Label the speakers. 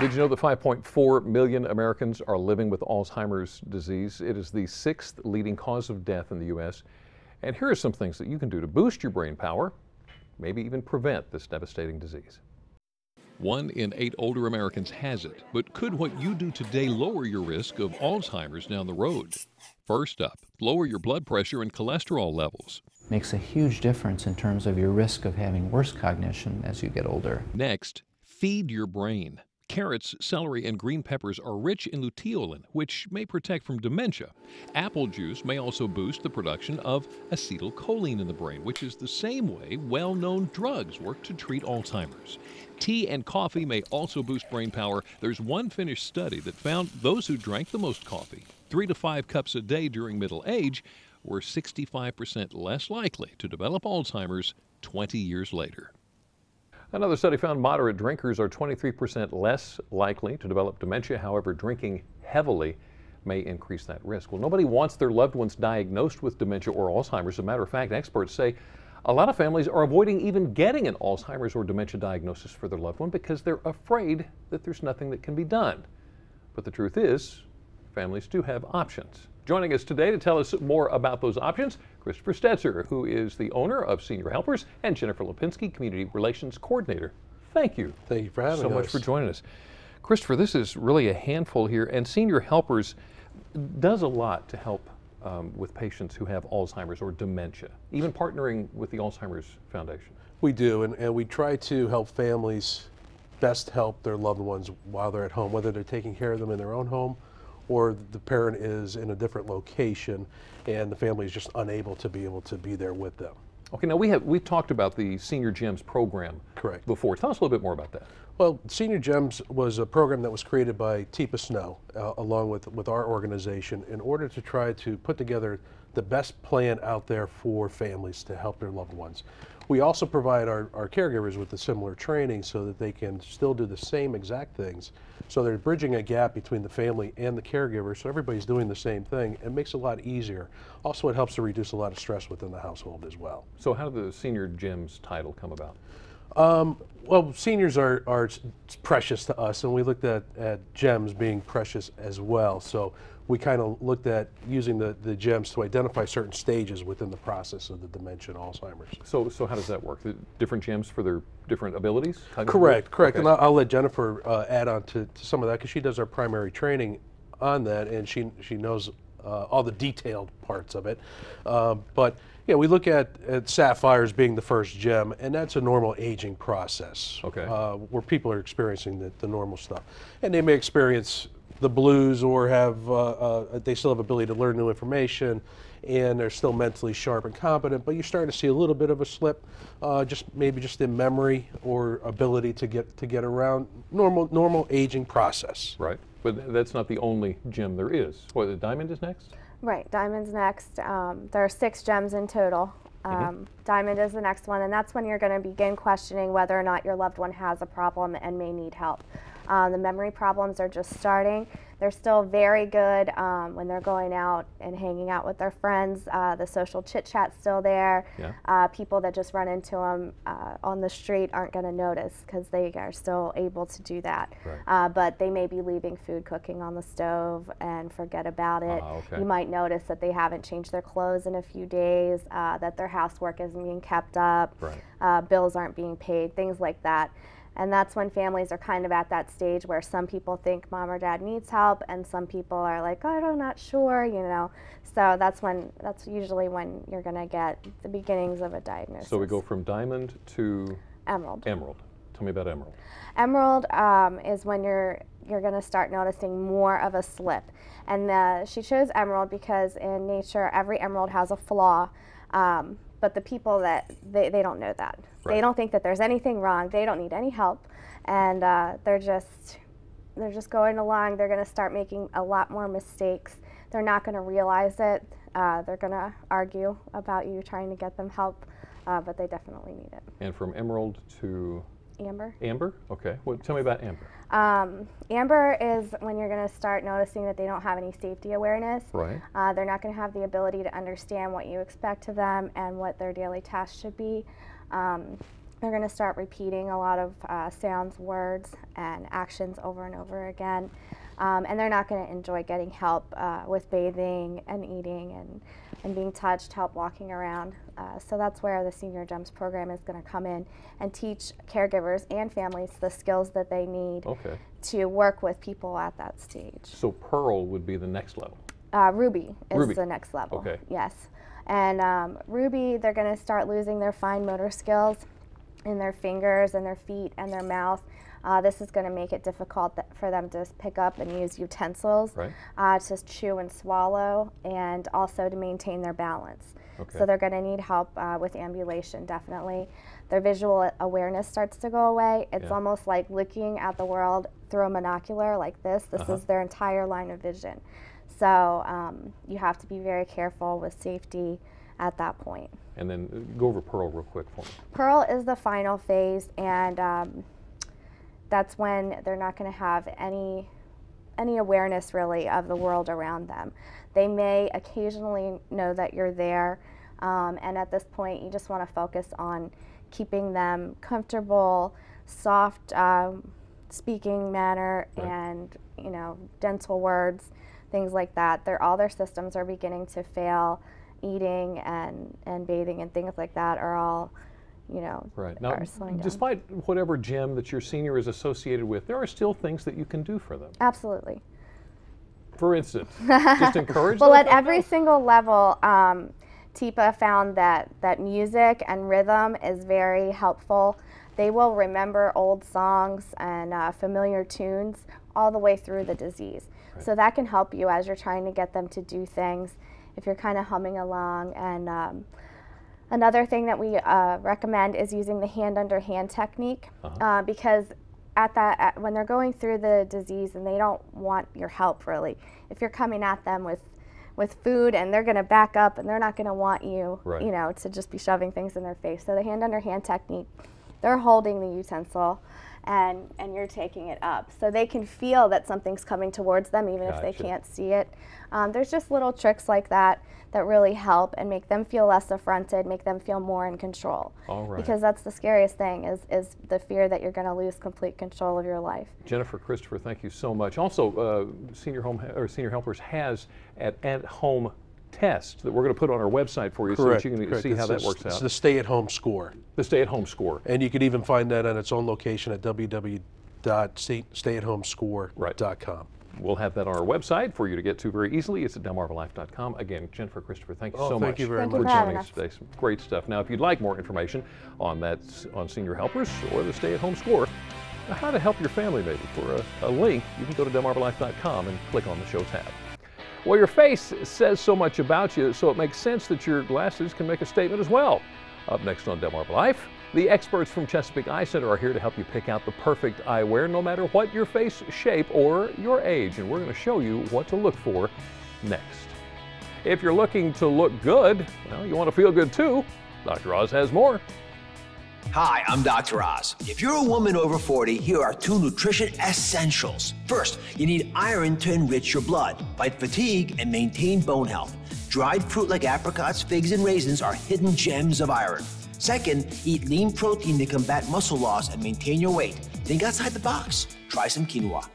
Speaker 1: Did you know that 5.4 million Americans are living with Alzheimer's disease? It is the 6th leading cause of death in the U.S. And here are some things that you can do to boost your brain power, maybe even prevent this devastating disease. 1 in 8 older Americans has it, but could what you do today lower your risk of Alzheimer's down the road? First up, lower your blood pressure and cholesterol levels.
Speaker 2: Makes a huge difference in terms of your risk of having worse cognition as you get older.
Speaker 1: Next, feed your brain. Carrots, celery, and green peppers are rich in luteolin, which may protect from dementia. Apple juice may also boost the production of acetylcholine in the brain, which is the same way well-known drugs work to treat Alzheimer's. Tea and coffee may also boost brain power. There's one Finnish study that found those who drank the most coffee, 3 to 5 cups a day during middle age, were 65% less likely to develop Alzheimer's 20 years later. Another study found moderate drinkers are 23% less likely to develop dementia. However, drinking heavily may increase that risk. Well, nobody wants their loved ones diagnosed with dementia or Alzheimer's. As a matter of fact, experts say a lot of families are avoiding even getting an Alzheimer's or dementia diagnosis for their loved one because they're afraid that there's nothing that can be done. But the truth is, families do have options. Joining us today to tell us more about those options, Christopher Stetzer, who is the owner of Senior Helpers, and Jennifer Lipinski, Community Relations Coordinator. Thank you.
Speaker 3: Thank you for having us.
Speaker 1: So much for joining us. Christopher, this is really a handful here, and Senior Helpers does a lot to help with patients who have Alzheimer's or dementia, even partnering with the Alzheimer's Foundation.
Speaker 3: We do, and we try to help families best help their loved ones while they're at home, whether they're taking care of them in their own home or the parent is in a different location and the family is just unable to be there with them.
Speaker 1: Okay, now we've talked about the Senior Gems program.
Speaker 3: Correct.
Speaker 1: Before. Tell us a little bit more about that.
Speaker 3: Well, Senior Gems was a program that was created by Teepa Snow along with our organization in order to try to put together the best plan out there for families to help their loved ones. We also provide our caregivers with a similar training so that they can still do the same exact things. So they're bridging a gap between the family and the caregiver, so everybody's doing the same thing. It makes it a lot easier. Also, it helps to reduce a lot of stress within the household as well.
Speaker 1: So how did the Senior Gems title come about?
Speaker 3: Well, seniors are precious to us, and we looked at gems being precious as well. So we kind of looked at using the gems to identify certain stages within the process of the dementia and Alzheimer's.
Speaker 1: So how does that work? The different gems for their different abilities?
Speaker 3: Correct.
Speaker 1: Okay.
Speaker 3: And I'll let Jennifer add on to some of that because she does our primary training on that, and she knows all the detailed parts of it. But yeah, we look at sapphires being the first gem, and that's a normal aging process.
Speaker 1: Okay.
Speaker 3: Where people are experiencing the normal stuff. And they may experience the blues or have, they still have ability to learn new information and they're still mentally sharp and competent, but you're starting to see a little bit of a slip, maybe just in memory or ability to get around. Normal aging process.
Speaker 1: Right, but that's not the only gem there is. What, the diamond is next?
Speaker 4: Right, diamond's next. There are 6 gems in total. Diamond is the next one, and that's when you're going to begin questioning whether or not your loved one has a problem and may need help. The memory problems are just starting. They're still very good when they're going out and hanging out with their friends. The social chit-chat's still there. Yeah. People that just run into them on the street aren't going to notice because they are still able to do that. Right. But they may be leaving food cooking on the stove and forget about it. Okay. You might notice that they haven't changed their clothes in a few days, that their housework isn't being kept up, right. Bills aren't being paid, things like that. And that's when families are kind of at that stage where some people think mom or dad needs help and some people are like, oh, I'm not sure, you know. So that's usually when you're going to get the beginnings of a diagnosis.
Speaker 1: So we go from diamond to
Speaker 4: emerald.
Speaker 1: Emerald. Tell me about emerald.
Speaker 4: Emerald is when you're going to start noticing more of a slip. And she chose emerald because in nature every emerald has a flaw. But the people that, they don't know that. Right. They don't think that there's anything wrong. They don't need any help. And they're just going along. They're going to start making a lot more mistakes. They're not going to realize it. They're going to argue about you trying to get them help, but they definitely need it.
Speaker 1: And from emerald to?
Speaker 4: Amber.
Speaker 1: Amber? Okay. Well, tell me about amber.
Speaker 4: Amber is when you're going to start noticing that they don't have any safety awareness.
Speaker 1: Right.
Speaker 4: They're not going to have the ability to understand what you expect of them and what their daily tasks should be. They're going to start repeating a lot of sounds, words, and actions over and over again. And they're not going to enjoy getting help with bathing and eating and being touched, help walking around. So that's where the Senior Gems program is going to come in and teach caregivers and families the skills that they need to work with people at that stage.
Speaker 1: So Pearl would be the next level?
Speaker 4: Ruby is the next level.
Speaker 1: Okay.
Speaker 4: Yes. And Ruby, they're going to start losing their fine motor skills in their fingers and their feet and their mouth. This is going to make it difficult for them to pick up and use utensils, to chew and swallow, and also to maintain their balance. So they're going to need help with ambulation, definitely. Their visual awareness starts to go away. It's almost like looking at the world through a monocular like this. This is their entire line of vision. So you have to be very careful with safety at that point.
Speaker 1: And then go over Pearl real quick for me.
Speaker 4: Pearl is the final phase, and that's when they're not going to have any awareness really of the world around them. They may occasionally know that you're there, and at this point you just want to focus on keeping them comfortable, soft speaking manner, and dental words, things like that. All their systems are beginning to fail. Eating and bathing and things like that are all,
Speaker 1: Now,
Speaker 4: are slowing down.
Speaker 1: Despite whatever gem that your senior is associated with, there are still things that you can do for them.
Speaker 4: Absolutely.
Speaker 1: For instance, just encourage them.
Speaker 4: Well, at every single level, TIPA found that music and rhythm is very helpful. They will remember old songs and familiar tunes all the way through the disease. So that can help you as you're trying to get them to do things, if you're kind of humming along. And another thing that we recommend is using the hand under hand technique, because when they're going through the disease and they don't want your help really, if you're coming at them with food, and they're going to back up and they're not going to want you, to just be shoving things in their face. So the hand under hand technique, they're holding the utensil and you're taking it up, so they can feel that something's coming towards them even if they can't see it. There's just little tricks like that that really help and make them feel less affronted, make them feel more in control. Because that's the scariest thing, is the fear that you're going to lose complete control of your life.
Speaker 1: Jennifer, Christopher, thank you so much. Also, Senior Helpers has an at-home test that we're going to put on our website for you, so that you can see how that works out.
Speaker 3: It's the stay-at-home score.
Speaker 1: The stay-at-home score.
Speaker 3: And you can even find that on its own location at www.stayatHomescore.com.
Speaker 1: We'll have that on our website for you to get to very easily. It's at delmarvalife.com. Again, Jennifer, Christopher, thank you so much
Speaker 3: you very
Speaker 1: for
Speaker 3: much.
Speaker 1: joining us today. Some great stuff. Now, if you'd like more information on that, on Senior Helpers or the stay-at-home score, how to help your family maybe, for a link, you can go to delmarvalife.com and click on the show tab. Well, your face says so much about you, so it makes sense that your glasses can make a statement as well. Up next on Delmarva Life, the experts from Chesapeake Eye Center are here to help you pick out the perfect eyewear, no matter what your face shape or your age, and we're going to show you what to look for next. If you're looking to look good, well, you want to feel good too. Dr. Oz has more.
Speaker 5: Hi, I'm Dr. Oz. If you're a woman over 40, here are 2 nutrition essentials. First, you need iron to enrich your blood, fight fatigue, and maintain bone health. Dried fruit like apricots, figs, and raisins are hidden gems of iron. Second, eat lean protein to combat muscle loss and maintain your weight. Think outside the box. Try some quinoa.